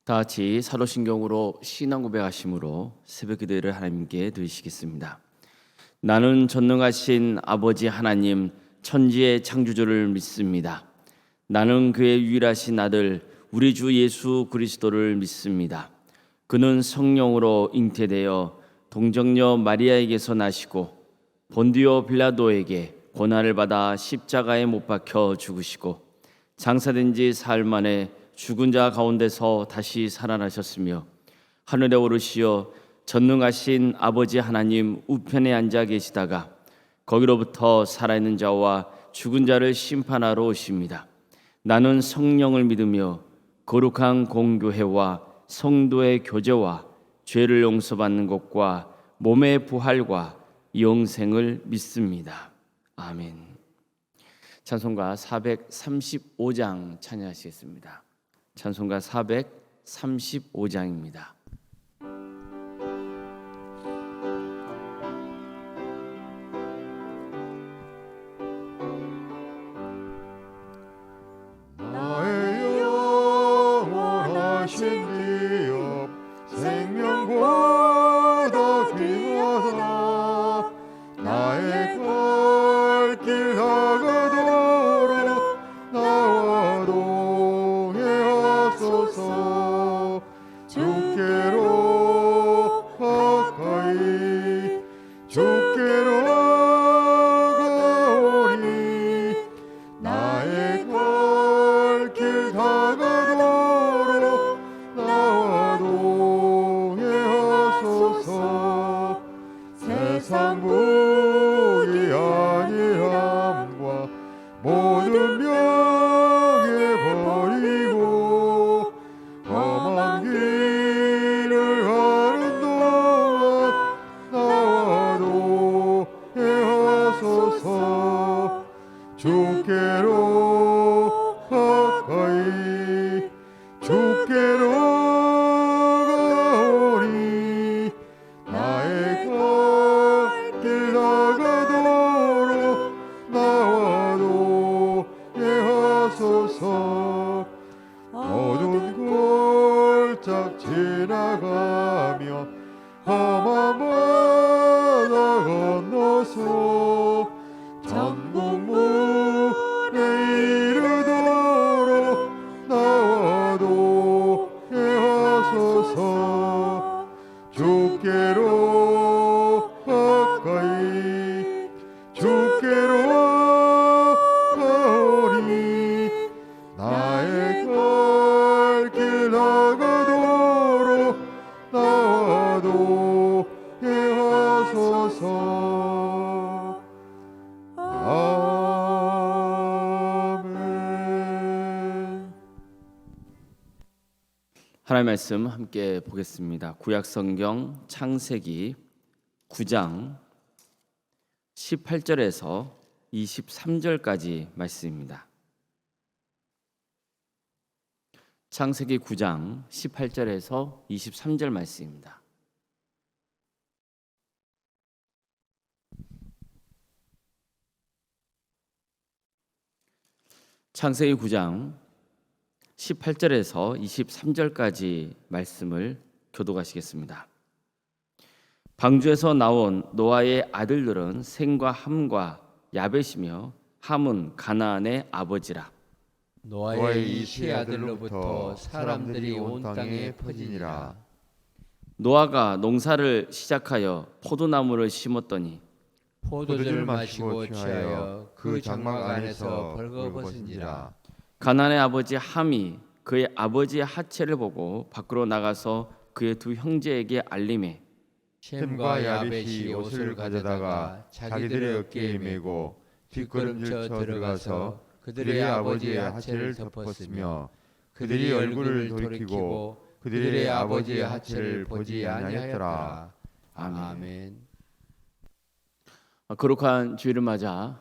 다 같이 사도신경으로 신앙 고백하심으로 새벽 기도를 하나님께 드리시겠습니다. 나는 전능하신 아버지 하나님 천지의 창조주를 믿습니다. 나는 그의 유일하신 아들 우리 주 예수 그리스도를 믿습니다. 그는 성령으로 잉태되어 동정녀 마리아에게서 나시고 본디오 빌라도에게 고난을 받아 십자가에 못 박혀 죽으시고 장사된 지 사흘 만에 죽은 자 가운데서 다시 살아나셨으며 하늘에 오르시어 전능하신 아버지 하나님 우편에 앉아 계시다가 거기로부터 살아있는 자와 죽은 자를 심판하러 오십니다. 나는 성령을 믿으며 거룩한 공교회와 성도의 교제와 죄를 용서받는 것과 몸의 부활과 영생을 믿습니다. 아멘. 찬송가 435장 찬양하시겠습니다. 찬송가 435장입니다. 나의 영원하신 기업 생명보다 귀하다. 나의 갈 길 다가도록 나와 동행하소서. 주께로 가까이 주께로 가오리. 나의 갈 길 다가도록 나와 동행하소서. 세상 무기 아니함과 모든 명예 버리고 험한 길을 가는 동안 나와 동행하소서. 주께로 가까이 주께로 가오리. 나의 갈 길 다가도록 나와 동행하소서. 어두운 골짝 지나가며 험한 바다 건너서 천국 문에 이르도록 나와 동행하소서. 주께로 가까이 주께로 가오리. 나의 갈 길 다가도록 나와 동행하소서. 아멘. 하나님의 말씀 함께 보겠습니다. 구약성경 창세기 9장 18절에서 23절까지 말씀입니다. 창세기 9장 18절에서 23절 말씀입니다. 창세기 9장 18절에서 23절까지 말씀을 교독하시겠습니다. 방주에서 나온 노아의 아들들은 셈과 함과 야벳이며 함은 가나안의 아버지라. 노아의 이세 아들로부터 사람들이 온 땅에 퍼지니라. 노아가 농사를 시작하여 포도나무를 심었더니 포도주를 마시고 취하여 그 장막 안에서 벌거벗은지라. 가나안의 아버지 함이 그의 아버지의 하체를 보고 밖으로 나가서 그의 두 형제에게 알림해 셈과 야벳이 옷을 가져다가 자기들의 어깨에 메고 뒷걸음져 들어가서 그들의 아버지의 하체를 덮었으며 그들이 얼굴을 돌이키고 그들의 아버지의 하체를 보지 아니하였더라. 아멘. 거룩한 주일을 맞아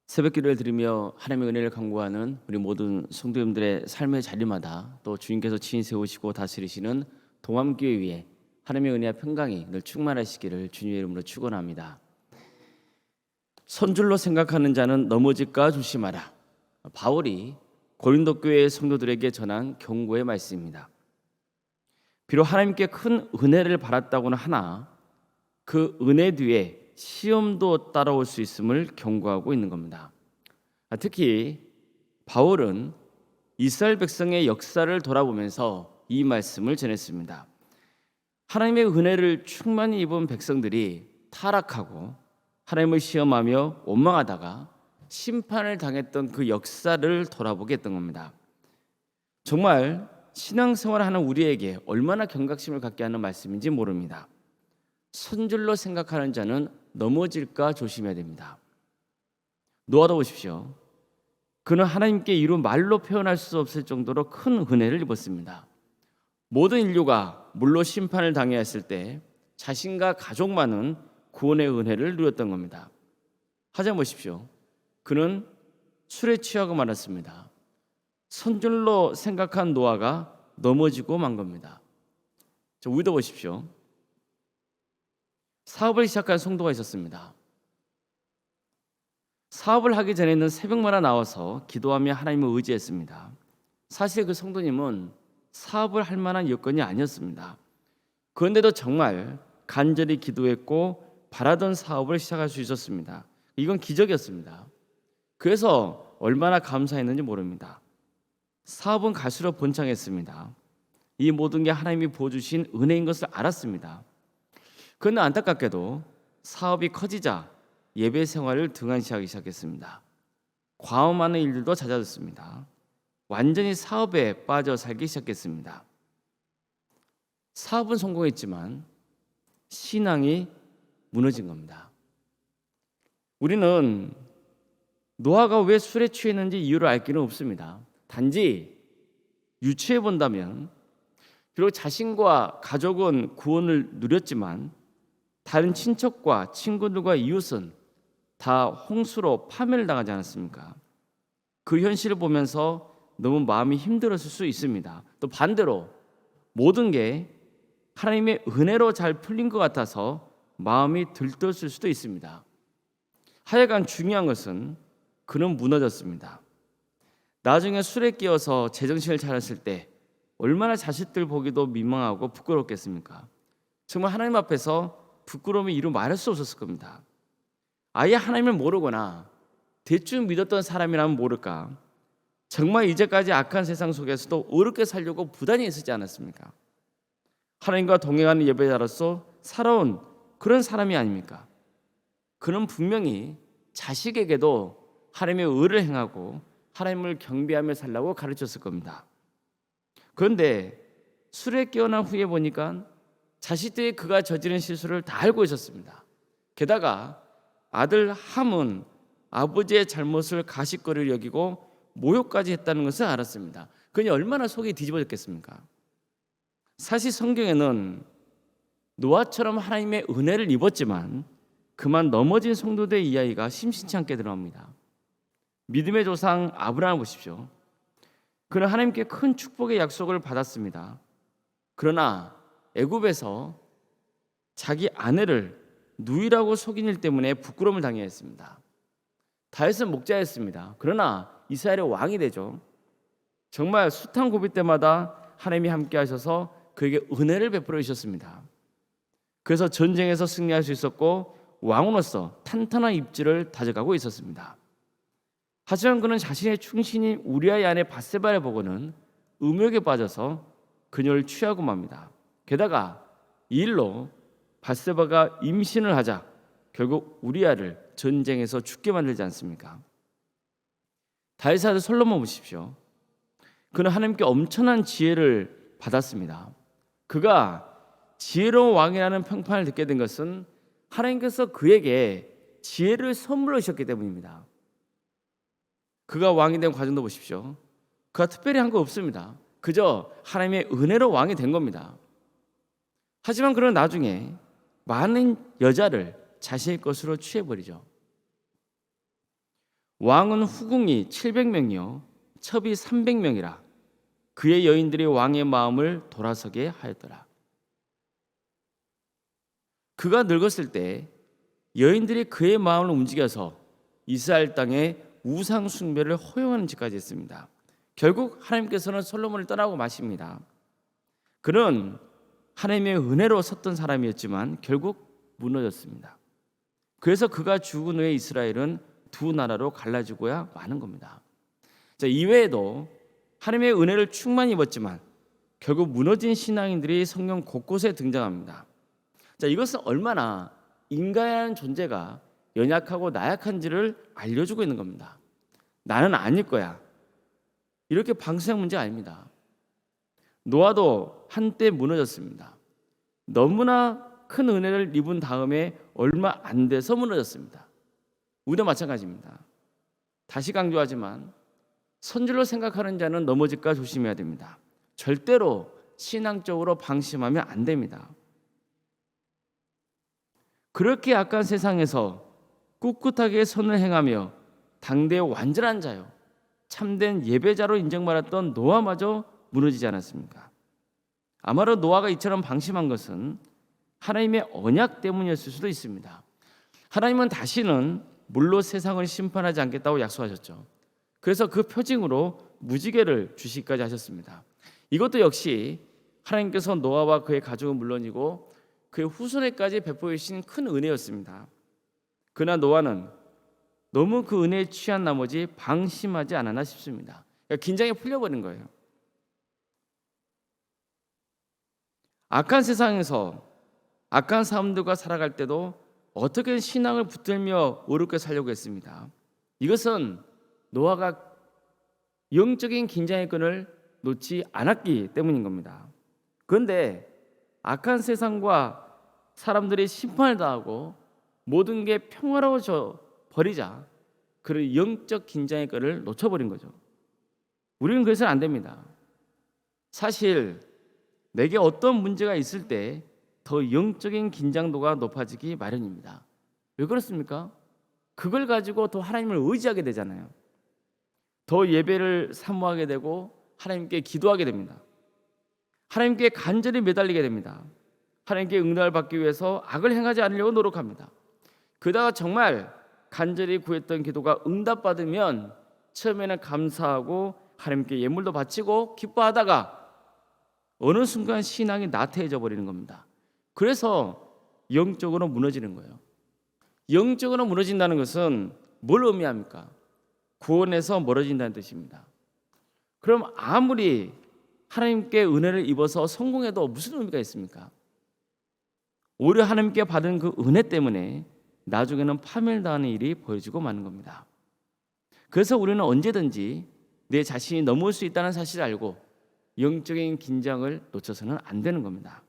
새벽 기도를 드리며 하나님의 은혜를 간구하는 우리 모든 성도님들의 삶의 자리마다 또 주님께서 친히 세우시고 다스리시는 동암교회 위에 하나님의 은혜와 평강이 늘 충만하시기를 주님의 이름으로 축원합니다. 선줄로 생각하는 자는 넘어질까 조심하라. 바울이 고린도 교회의 성도들에게 전한 경고의 말씀입니다. 비록 하나님께 큰 은혜를 받았다고는 하나 그 은혜 뒤에 시험도 따라올 수 있음을 경고하고 있는 겁니다. 특히 바울은 이스라엘 백성의 역사를 돌아보면서 이 말씀을 전했습니다. 하나님의 은혜를 충만히 입은 백성들이 타락하고 하나님을 시험하며 원망하다가 심판을 당했던 그 역사를 돌아보게 했던 겁니다. 정말 신앙생활하는 우리에게 얼마나 경각심을 갖게 하는 말씀인지 모릅니다. 선줄로 생각하는 자는 넘어질까 조심해야 됩니다. 노아도 보십시오. 그는 하나님께 이루 말로 표현할 수 없을 정도로 큰 은혜를 입었습니다. 모든 인류가 물로 심판을 당해야 했을 때 자신과 가족만은 구원의 은혜를 누렸던 겁니다. 하자 보십시오. 그는 술에 취하고 말았습니다. 선줄로 생각한 노아가 넘어지고 만 겁니다. 우리도 보십시오. 사업을 시작한 성도가 있었습니다. 사업을 하기 전에는 새벽마다 나와서 기도하며 하나님을 의지했습니다. 사실 그 성도님은 사업을 할 만한 여건이 아니었습니다. 그런데도 정말 간절히 기도했고 바라던 사업을 시작할 수 있었습니다. 이건 기적이었습니다. 그래서 얼마나 감사했는지 모릅니다. 사업은 갈수록 번창했습니다. 이 모든 게 하나님이 부어주신 은혜인 것을 알았습니다. 그런데 안타깝게도 사업이 커지자 예배 생활을 등한시하기 시작했습니다. 과음하는 일들도 잦아졌습니다. 완전히 사업에 빠져 살기 시작했습니다. 사업은 성공했지만 신앙이 무너진 겁니다. 우리는 노아가 왜 술에 취했는지 이유를 알 길은 없습니다. 단지 유추해 본다면 비록 자신과 가족은 구원을 누렸지만 다른 친척과 친구들과 이웃은 다 홍수로 파멸을 당하지 않았습니까? 그 현실을 보면서 너무 마음이 힘들었을 수 있습니다. 또 반대로 모든 게 하나님의 은혜로 잘 풀린 것 같아서 마음이 들떴을 수도 있습니다. 하여간 중요한 것은 그는 무너졌습니다. 나중에 술에 끼어서 제정신을 차렸을 때 얼마나 자식들 보기도 민망하고 부끄럽겠습니까? 정말 하나님 앞에서 부끄러움이 이루 말할 수 없었을 겁니다. 아예 하나님을 모르거나 대충 믿었던 사람이라면 모를까, 정말 이제까지 악한 세상 속에서도 어렵게 살려고 부단히 애쓰지 않았습니까? 하나님과 동행하는 예배자로서 살아온 그런 사람이 아닙니까? 그는 분명히 자식에게도 하나님의 의를 행하고 하나님을 경배하며 살라고 가르쳤을 겁니다. 그런데 술에 깨어난 후에 보니까 자식들이 그가 저지른 실수를 다 알고 있었습니다. 게다가 아들 함은 아버지의 잘못을 가십거리를 여기고 모욕까지 했다는 것을 알았습니다. 그니 얼마나 속이 뒤집어졌겠습니까? 사실 성경에는 노아처럼 하나님의 은혜를 입었지만 그만 넘어진 성도들의 이야기가 심심치 않게 들어옵니다. 믿음의 조상 아브라함을 보십시오. 그는 하나님께 큰 축복의 약속을 받았습니다. 그러나 애굽에서 자기 아내를 누이라고 속인 일 때문에 부끄러움을 당해야 했습니다. 다윗은 목자였습니다. 그러나 이스라엘의 왕이 되죠. 정말 숱한 고비 때마다 하나님이 함께 하셔서 그에게 은혜를 베풀어 주셨습니다. 그래서 전쟁에서 승리할 수 있었고 왕으로서 탄탄한 입지를 다져가고 있었습니다. 하지만 그는 자신의 충신인 우리아의 아내 밧세바를 보고는 음욕에 빠져서 그녀를 취하고 맙니다. 게다가 이 일로 밧세바가 임신을 하자 결국 우리아를 전쟁에서 죽게 만들지 않습니까? 다윗의 아들 솔로몬 보십시오. 그는 하나님께 엄청난 지혜를 받았습니다. 그가 지혜로운 왕이라는 평판을 듣게 된 것은 하나님께서 그에게 지혜를 선물로 주셨기 때문입니다. 그가 왕이 된 과정도 보십시오. 그가 특별히 한 거 없습니다. 그저 하나님의 은혜로 왕이 된 겁니다. 하지만 그는 나중에 많은 여자를 자신의 것으로 취해버리죠. 왕은 후궁이 700명이요 첩이 300명이라 그의 여인들이 왕의 마음을 돌아서게 하였더라. 그가 늙었을 때 여인들이 그의 마음을 움직여서 이스라엘 땅에 우상 숭배를 허용하는 짓까지 했습니다. 결국 하나님께서는 솔로몬을 떠나고 마십니다. 그는 하나님의 은혜로 섰던 사람이었지만 결국 무너졌습니다. 그래서 그가 죽은 후에 이스라엘은 두 나라로 갈라지고야 마는 겁니다. 자, 이외에도 하나님의 은혜를 충만히 입었지만 결국 무너진 신앙인들이 성경 곳곳에 등장합니다. 자, 이것은 얼마나 인간이라는 존재가 연약하고 나약한지를 알려주고 있는 겁니다. 나는 아닐 거야. 이렇게 방수형 문제 아닙니다. 노아도 한때 무너졌습니다. 너무나 큰 은혜를 입은 다음에 얼마 안 돼서 무너졌습니다. 우리도 마찬가지입니다. 다시 강조하지만 선줄로 생각하는 자는 넘어질까 조심해야 됩니다. 절대로 신앙적으로 방심하면 안 됩니다. 그렇게 약한 세상에서 꿋꿋하게 선을 행하며 당대의 완전한 자요, 참된 예배자로 인정받았던 노아마저 무너지지 않았습니까? 아마도 노아가 이처럼 방심한 것은 하나님의 언약 때문이었을 수도 있습니다. 하나님은 다시는 물로 세상을 심판하지 않겠다고 약속하셨죠. 그래서 그 표징으로 무지개를 주시기까지 하셨습니다. 이것도 역시 하나님께서 노아와 그의 가족은 물론이고 그의 후손에까지 베풀어 주신 큰 은혜였습니다. 그러나 노아는 너무 그 은혜에 취한 나머지 방심하지 않았나 싶습니다. 그러니까 긴장이 풀려버린 거예요. 악한 세상에서 악한 사람들과 살아갈 때도 어떻게 신앙을 붙들며 어렵게 살려고 했습니다. 이것은 노아가 영적인 긴장의 끈을 놓지 않았기 때문인 겁니다. 그런데 악한 세상과 사람들이 심판을 당하고 모든 게 평화로워져 버리자 그런 영적 긴장의 끈을 놓쳐버린 거죠. 우리는 그래서는 안 됩니다. 사실 내게 어떤 문제가 있을 때 더 영적인 긴장도가 높아지기 마련입니다. 왜 그렇습니까? 그걸 가지고 더 하나님을 의지하게 되잖아요. 더 예배를 사모하게 되고 하나님께 기도하게 됩니다. 하나님께 간절히 매달리게 됩니다. 하나님께 응답을 받기 위해서 악을 행하지 않으려고 노력합니다. 그러다가 정말 간절히 구했던 기도가 응답받으면 처음에는 감사하고 하나님께 예물도 바치고 기뻐하다가 어느 순간 신앙이 나태해져 버리는 겁니다. 그래서 영적으로 무너지는 거예요. 영적으로 무너진다는 것은 뭘 의미합니까? 구원에서 멀어진다는 뜻입니다. 그럼 아무리 하나님께 은혜를 입어서 성공해도 무슨 의미가 있습니까? 오히려 하나님께 받은 그 은혜 때문에 나중에는 파멸당하는 일이 벌어지고 마는 겁니다. 그래서 우리는 언제든지 내 자신이 넘을 수 있다는 사실을 알고 영적인 긴장을 놓쳐서는 안 되는 겁니다.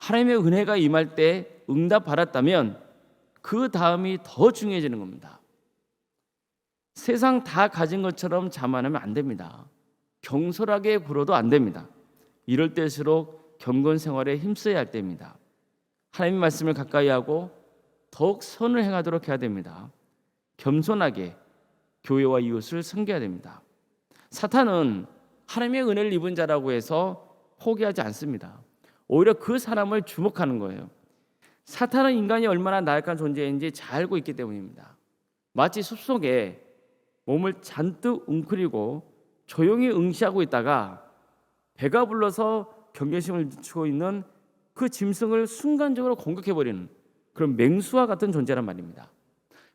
하나님의 은혜가 임할 때 응답 받았다면 그 다음이 더 중요해지는 겁니다. 세상 다 가진 것처럼 자만하면 안 됩니다. 경솔하게 굴어도 안 됩니다. 이럴 때일수록 경건 생활에 힘써야 할 때입니다. 하나님의 말씀을 가까이 하고 더욱 선을 행하도록 해야 됩니다. 겸손하게 교회와 이웃을 섬겨야 됩니다. 사탄은 하나님의 은혜를 입은 자라고 해서 포기하지 않습니다. 오히려 그 사람을 주목하는 거예요. 사탄은 인간이 얼마나 나약한 존재인지 잘 알고 있기 때문입니다. 마치 숲속에 몸을 잔뜩 웅크리고 조용히 응시하고 있다가 배가 불러서 경계심을 늦추고 있는 그 짐승을 순간적으로 공격해버리는 그런 맹수와 같은 존재란 말입니다.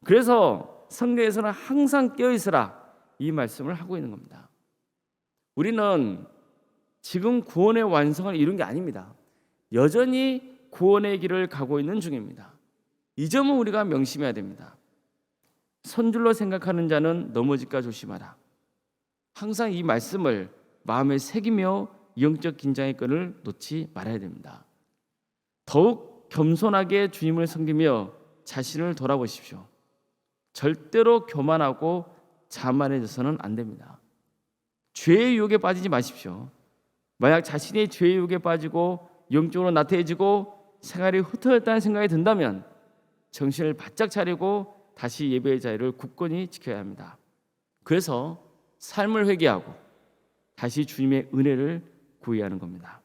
그래서 성경에서는 항상 깨어있으라 이 말씀을 하고 있는 겁니다. 우리는 지금 구원의 완성을 이룬 게 아닙니다. 여전히 구원의 길을 가고 있는 중입니다. 이 점은 우리가 명심해야 됩니다. 선줄로 생각하는 자는 넘어질까 조심하라. 항상 이 말씀을 마음에 새기며 영적 긴장의 끈을 놓지 말아야 됩니다. 더욱 겸손하게 주님을 섬기며 자신을 돌아보십시오. 절대로 교만하고 자만해져서는 안 됩니다. 죄의 유혹에 빠지지 마십시오. 만약 자신이 죄의 유혹에 빠지고 영적으로 나태해지고 생활이 흩어졌다는 생각이 든다면 정신을 바짝 차리고 다시 예배의 자리를 굳건히 지켜야 합니다. 그래서 삶을 회개하고 다시 주님의 은혜를 구해야 하는 겁니다.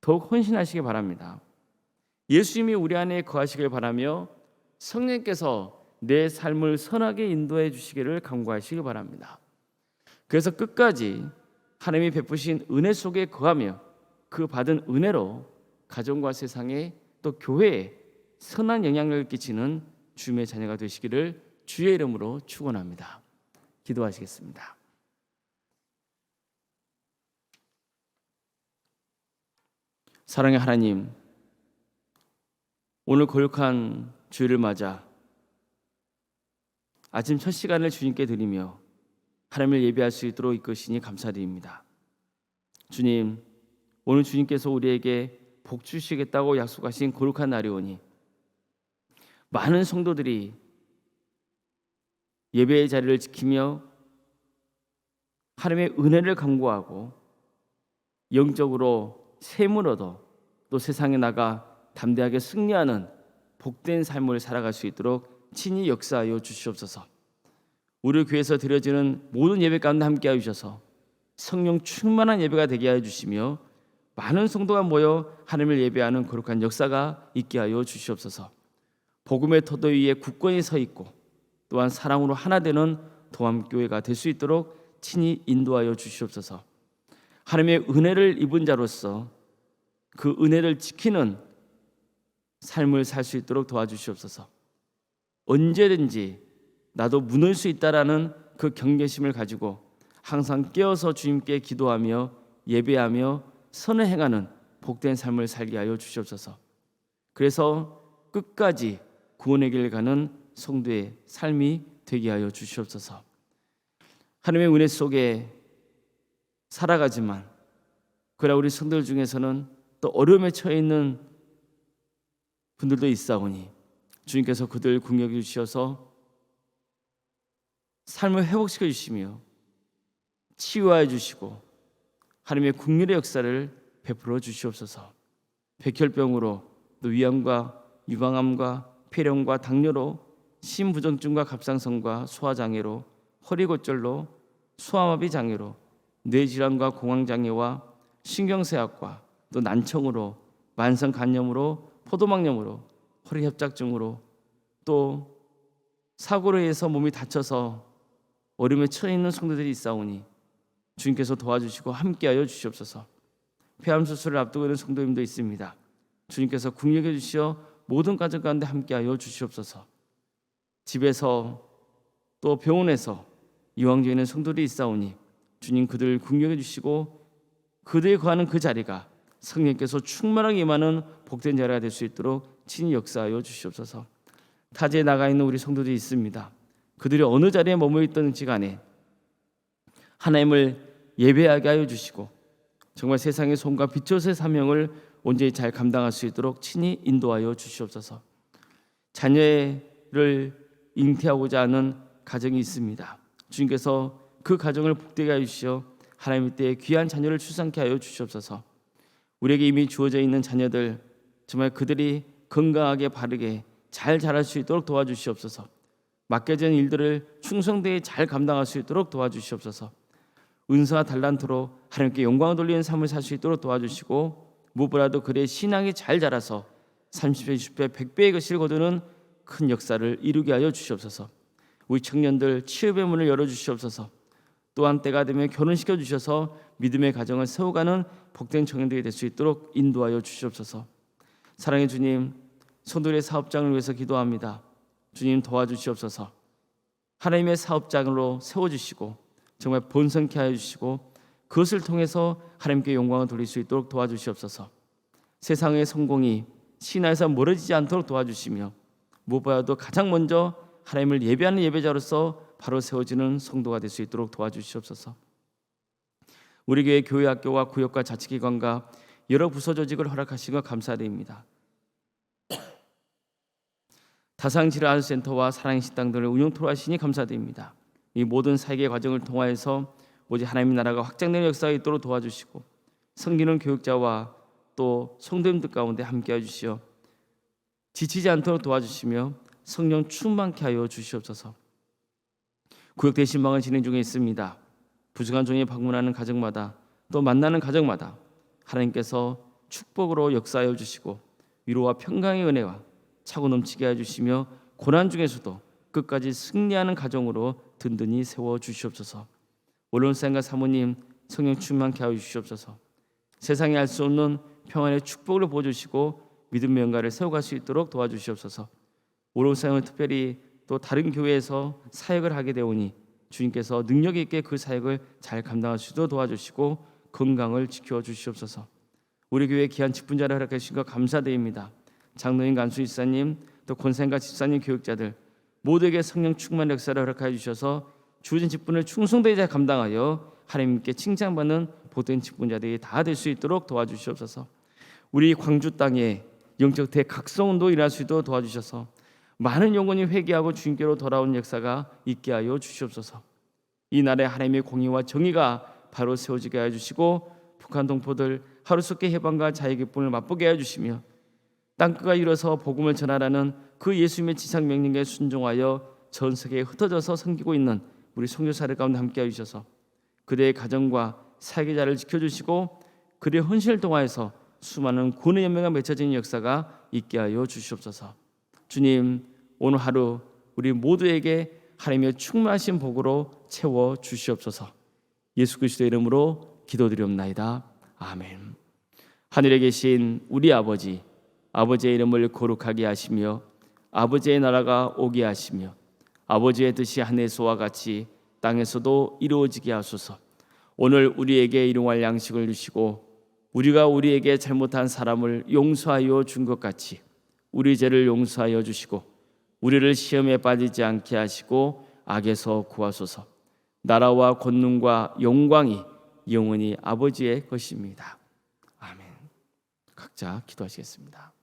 더욱 헌신하시기 바랍니다. 예수님이 우리 안에 거하시길 바라며 성령께서 내 삶을 선하게 인도해 주시기를 간구하시기 바랍니다. 그래서 끝까지 하나님이 베푸신 은혜 속에 거하며 그 받은 은혜로 가정과 세상에 또 교회에 선한 영향력을 끼치는 주님의 자녀가 되시기를 주의 이름으로 축원합니다. 기도하시겠습니다. 사랑의 하나님, 오늘 거룩한 주일을 맞아 아침 첫 시간을 주님께 드리며 하나님을 예배할 수 있도록 이끄시니 감사드립니다. 주님, 오늘 주님께서 우리에게 복 주시겠다고 약속하신 거룩한 날이 오니 많은 성도들이 예배의 자리를 지키며 하나님의 은혜를 간구하고 영적으로 샘을 얻어 또 세상에 나가 담대하게 승리하는 복된 삶을 살아갈 수 있도록 친히 역사하여 주시옵소서. 우리 교회에서 드려지는 모든 예배 가운데 함께하여 주셔서 성령 충만한 예배가 되게 하여 주시며 많은 성도가 모여 하나님을 예배하는 거룩한 역사가 있게 하여 주시옵소서. 복음의 터도 위에 굳건히 서 있고 또한 사랑으로 하나 되는 도함교회가 될 수 있도록 친히 인도하여 주시옵소서. 하나님의 은혜를 입은 자로서 그 은혜를 지키는 삶을 살 수 있도록 도와주시옵소서. 언제든지 나도 무너질 수 있다라는 그 경계심을 가지고 항상 깨어서 주님께 기도하며 예배하며 선을 행하는 복된 삶을 살게 하여 주시옵소서. 그래서 끝까지 구원의 길을 가는 성도의 삶이 되게 하여 주시옵소서. 하나님의 은혜 속에 살아가지만 그러나 우리 성도들 중에서는 또 어려움에 처해 있는 분들도 있사오니 주님께서 그들 긍휼히 주셔서 삶을 회복시켜 주시며 치유하여 주시고 하나님의 긍휼의 역사를 베풀어 주시옵소서. 백혈병으로 또 위암과 유방암과 폐렴과 당뇨로 심부전증과 갑상선과 소화장애로 허리골절로 소아마비 장애로 뇌질환과 공황장애와 신경쇠약과 또 난청으로 만성간염으로 포도막염으로 허리협착증으로 또 사고로 인해서 몸이 다쳐서 어려움에 처해 있는 성도들이 있사오니 주님께서 도와주시고 함께하여 주시옵소서. 폐암 수술을 앞두고 있는 성도님도 있습니다. 주님께서 긍휼히 주시어 모든 가정 가운데 함께하여 주시옵소서. 집에서 또 병원에서 이왕 중에 있는 성도들이 있사오니 주님 그들 긍휼히 주시고 그들이 거하는 그 자리가 성령께서 충만하게 임하는 복된 자리가 될 수 있도록 친히 역사하여 주시옵소서. 타지에 나가 있는 우리 성도들이 있습니다. 그들이 어느 자리에 머물러 있든지 간에 하나님을 예배하게 하여 주시고 정말 세상의 소음과 빛의 사명을 온전히 잘 감당할 수 있도록 친히 인도하여 주시옵소서. 자녀를 잉태하고자 하는 가정이 있습니다. 주님께서 그 가정을 복되게 하여 주시어 하나님의 때에 귀한 자녀를 출산케 하여 주시옵소서. 우리에게 이미 주어져 있는 자녀들 정말 그들이 건강하게 바르게 잘 자랄 수 있도록 도와주시옵소서. 맡겨진 일들을 충성되게 잘 감당할 수 있도록 도와주시옵소서. 은사와 달란트로 하나님께 영광을 돌리는 삶을 살 수 있도록 도와주시고 무엇보다도 그의 신앙이 잘 자라서 30배, 60배, 100배의 것을 거두는 큰 역사를 이루게 하여 주시옵소서. 우리 청년들 취업의 문을 열어주시옵소서. 또한 때가 되면 결혼시켜 주셔서 믿음의 가정을 세워가는 복된 청년들이 될 수 있도록 인도하여 주시옵소서. 사랑의 주님, 성도들의 사업장을 위해서 기도합니다. 주님 도와주시옵소서. 하나님의 사업장으로 세워주시고 정말 번성케 하여 주시고 그것을 통해서 하나님께 영광을 돌릴 수 있도록 도와주시옵소서. 세상의 성공이 신화에서 멀어지지 않도록 도와주시며 무엇보다도 가장 먼저 하나님을 예배하는 예배자로서 바로 세워지는 성도가 될 수 있도록 도와주시옵소서. 우리 교회 교회 학교와 구역과 자치기관과 여러 부서 조직을 허락하신 것 감사드립니다. 다상질환센터와 사랑의 식당들을 운영토록 하시니 감사드립니다. 이 모든 사역의 과정을 통하여서 오직 하나님의 나라가 확장되는 역사가 있도록 도와주시고 섬기는 교육자와 또 성도님들 가운데 함께해 주시어 지치지 않도록 도와주시며 성령 충만케 하여 주시옵소서. 구역 대신방은 진행 중에 있습니다. 부족한 종이 방문하는 가정마다 또 만나는 가정마다 하나님께서 축복으로 역사하여 주시고 위로와 평강의 은혜와 차고 넘치게 해주시며 고난 중에서도 끝까지 승리하는 가정으로 든든히 세워 주시옵소서. 원론사님과 사모님 성령 충만케 하여 주시옵소서. 세상에 알 수 없는 평안의 축복을 부어주시고 믿음의 영가를 세워갈 수 있도록 도와주시옵소서. 오롱사역은 특별히 또 다른 교회에서 사역을 하게 되오니 주님께서 능력 있게 그 사역을 잘 감당할 수 있도록 도와주시고 건강을 지켜주시옵소서. 우리 교회 귀한 직분자를 허락해 주신 것 감사드립니다. 장로님, 간수 집사님, 또 권사님과 집사님, 교육자들 모두에게 성령 충만 역사를 허락하여 주셔서 주어진 직분을 충성되게 잘 감당하여 하나님께 칭찬받는 복된 직분자들이 다 될 수 있도록 도와주시옵소서. 우리 광주 땅에 영적 대각성운동 일어날 수 있도록 도와주셔서 많은 영혼이 회개하고 주님께로 돌아온 역사가 있게 하여 주시옵소서. 이 나라에 하나님의 공의와 정의가 바로 세워지게 하여 주시고 북한 동포들 하루속히 해방과 자유 기쁨을 맛보게 하여 주시며 땅끝가 일어서 복음을 전하라는 그 예수님의 지상 명령에 순종하여 전 세계에 흩어져서 섬기고 있는 우리 선교사들 가운데 함께 하여 주셔서 그들의 가정과 사계자를 지켜주시고 그들의 헌신을 통하여서 수많은 구원의 연맹가 맺혀지는 역사가 있게 하여 주시옵소서. 주님, 오늘 하루 우리 모두에게 하나님의 충만하신 복으로 채워 주시옵소서. 예수 그리스도의 이름으로 기도드리옵나이다. 아멘. 하늘에 계신 우리 아버지, 아버지의 이름을 거룩하게 하시며 아버지의 나라가 오게 하시며 아버지의 뜻이 하늘에서와 같이 땅에서도 이루어지게 하소서. 오늘 우리에게 일용할 양식을 주시고 우리가 우리에게 잘못한 사람을 용서하여 준 것 같이 우리 죄를 용서하여 주시고 우리를 시험에 빠지지 않게 하시고 악에서 구하소서. 나라와 권능과 영광이 영원히 아버지의 것입니다. 아멘. 각자 기도하시겠습니다.